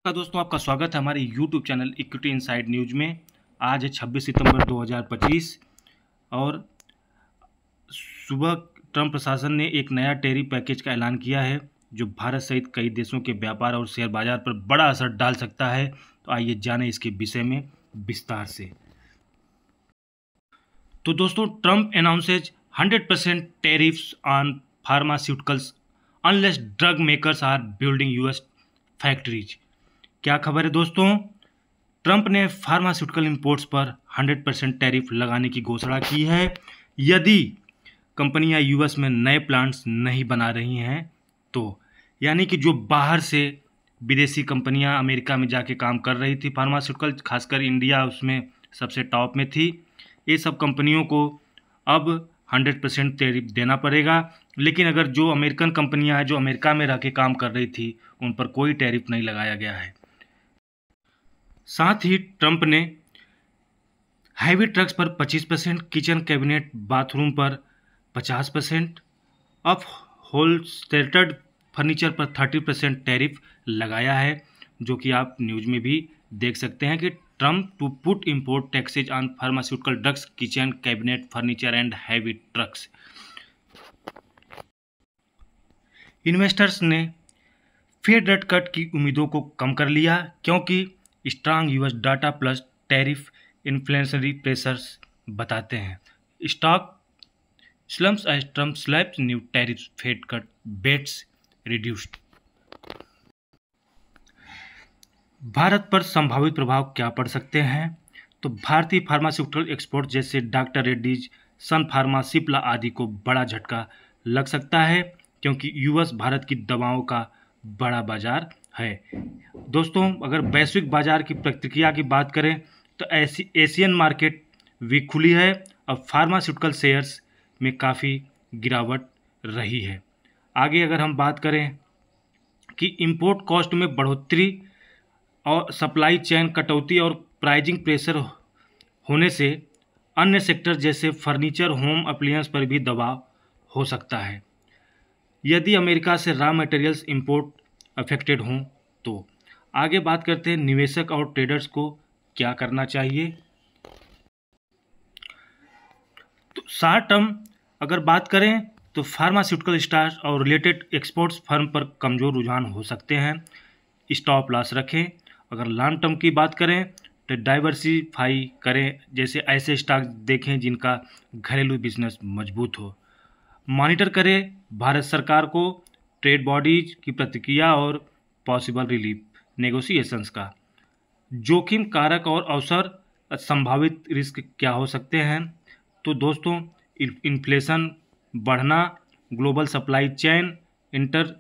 दोस्तों आपका स्वागत है हमारे YouTube channel equity inside news में। आज है 26 सितंबर 2025 और सुबह ट्रंप प्रशासन ने एक नया टैरिफ पैकेज का ऐलान किया है जो भारत सहित कई देशों के व्यापार और शेयर बाजार पर बड़ा असर डाल सकता है। तो आइए जानें इसके विषय में विस्तार से। तो दोस्तों, Trump announces 100% tariffs on pharmaceuticals unless drug makers are building US factories. क्या खबर है दोस्तों? ट्रंप ने फार्मास्यूटिकल इंपोर्ट्स पर 100% टैरिफ लगाने की घोषणा की है यदि कंपनियां यूएस में नए प्लांट्स नहीं बना रही हैं तो। यानी कि जो बाहर से विदेशी कंपनियां अमेरिका में जाके काम कर रही थी फार्मास्यूटिकल, खासकर इंडिया उसमें सबसे टॉप में थी, ये सब कंपनियों को अब 100% टैरिफ देना पड़ेगा। लेकिन अगर जो अमेरिकन कंपनियां हैं जो अमेरिका में रह के काम कर रही थी उन पर कोई टैरिफ नहीं लगाया गया है। साथ ही ट्रंप ने हैवी ट्रक्स पर 25%, किचन कैबिनेट बाथरूम पर 50%, ऑफ होल्स्टेटेड फर्नीचर पर 30% टैरिफ लगाया है, जो कि आप न्यूज में भी देख सकते हैं कि Trump to put import taxes on pharmaceutical drugs, kitchen cabinet furniture and heavy trucks. Investors ने फेड रेट कट की उम्मीदों को कम कर लिया क्योंकि strong US data plus tariff inflationary pressures बताते हैं stock slumps as Trump slaps new tariff Fed cut bets reduced. Bharat पर संभावित प्रभाव क्या पड़ सकते हैं? तो भारतीय फार्मास्यूटिकल एक्सपोर्ट जैसे doctor Reddy's, Sun Pharma, Cipla आदि को बड़ा झटका लग सकता है क्योंकि यूएस भारत की दवाओं का बड़ा बाजार है। दोस्तों, अगर वैश्विक बाजार की प्रतिक्रिया की बात करें तो एशियन मार्केट वीक खुली है और फार्मास्यूटिकल शेयर्स में काफ़ी गिरावट रही है। आगे अगर हम बात करें कि इंपोर्ट कॉस्ट में बढ़ोतरी और सप्लाई चेन कटौती और प्राइजिंग प्रेशर होने से अन्य सेक्टर जैसे फर्नीचर, होम अप्लायंस पर भी दबाव हो सकता है। यदि अमेरिका से रॉ मटेरियल्स इंपोर्ट अफेक्टेड हों तो। आगे बात करते हैं निवेशक और ट्रेडर्स को क्या करना चाहिए। तो शॉर्ट टर्म अगर बात करें तो फार्मास्यूटिकल स्टॉक्स और रिलेटेड एक्सपोर्ट्स फर्म पर कमज़ोर रुझान हो सकते हैं, स्टॉप लॉस रखें। अगर लॉन्ग टर्म की बात करें तो डाइवर्सिफाई करें, जैसे ऐसे स्टॉक देखें जिनका घरेलू बिजनेस मजबूत हो। मॉनिटर करें भारत सरकार को, ट्रेड बॉडीज की प्रतिक्रिया और पॉसिबल रिलीफ नेगोशिएशंस का। जोखिम कारक और अवसर संभावित रिस्क क्या हो सकते हैं? तो दोस्तों, इन्फ्लेशन बढ़ना, global supply chain inter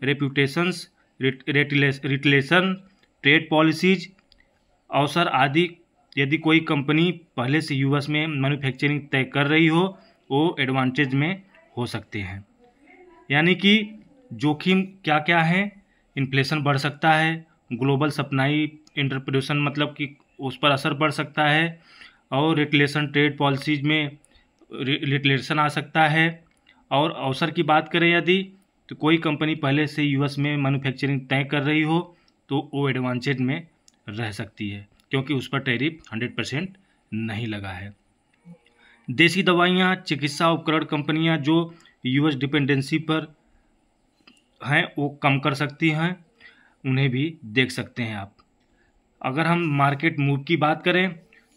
रेप्यूटेशंस, retaliation, trade policies, अवसर आदि। यदि कोई कंपनी पहले से यूएस में मैन्युफैक्चरिंग तय कर रही हो वो एडवांटेज में हो सकते हैं। यानी कि जोखिम क्या क्या है? इन्फ्लेशन बढ़ सकता है, ग्लोबल सप्लाई इंटरप्रेशन मतलब कि उस पर असर पड़ सकता है, और रिटेलेशन ट्रेड पॉलिसीज में रिटेलेशन आ सकता है। और अवसर की बात करें यदि तो कोई कंपनी पहले से यूएस में मैन्युफैक्चरिंग तय कर रही हो तो वो एडवांटेज में रह सकती है क्योंकि उस पर टैरिफ 100% नहीं लगा है। देसी दवाइयाँ, चिकित्सा उपकरण कंपनियाँ जो यूएस डिपेंडेंसी पर हैं वो कम कर सकती हैं, उन्हें भी देख सकते हैं आप। अगर हम मार्केट मूव की बात करें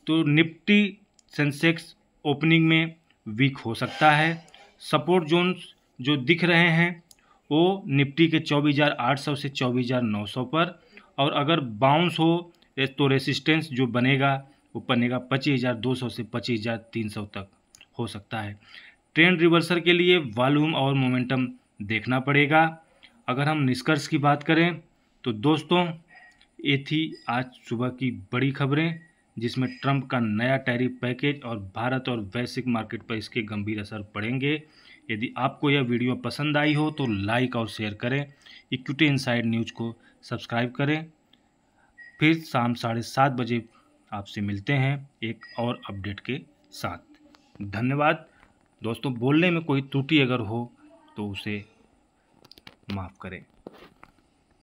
तो निफ्टी सेंसेक्स ओपनिंग में वीक हो सकता है। सपोर्ट जोन्स जो दिख रहे हैं वो निफ्टी के 24,800 से 24,900 पर, और अगर बाउंस हो तो रेसिस्टेंस जो बनेगा वो बनेगा 25,200 से 25,300 तक हो सकता है। ट्रेंड रिवर्सल के लिए वॉल्यूम और मोमेंटम देखना पड़ेगा। अगर हम निष्कर्ष की बात करें तो दोस्तों, ये थी आज सुबह की बड़ी खबरें जिसमें ट्रंप का नया टैरिफ पैकेज और भारत और वैश्विक मार्केट पर इसके गंभीर असर पड़ेंगे। यदि आपको यह वीडियो पसंद आई हो तो लाइक और शेयर करें, इक्विटी इनसाइड न्यूज़ को सब्सक्राइब करें। फिर शाम 7:30 बजे आपसे मिलते हैं एक और अपडेट के साथ। धन्यवाद दोस्तों। बोलने में कोई त्रुटि अगर हो तो उसे माफ़ करें।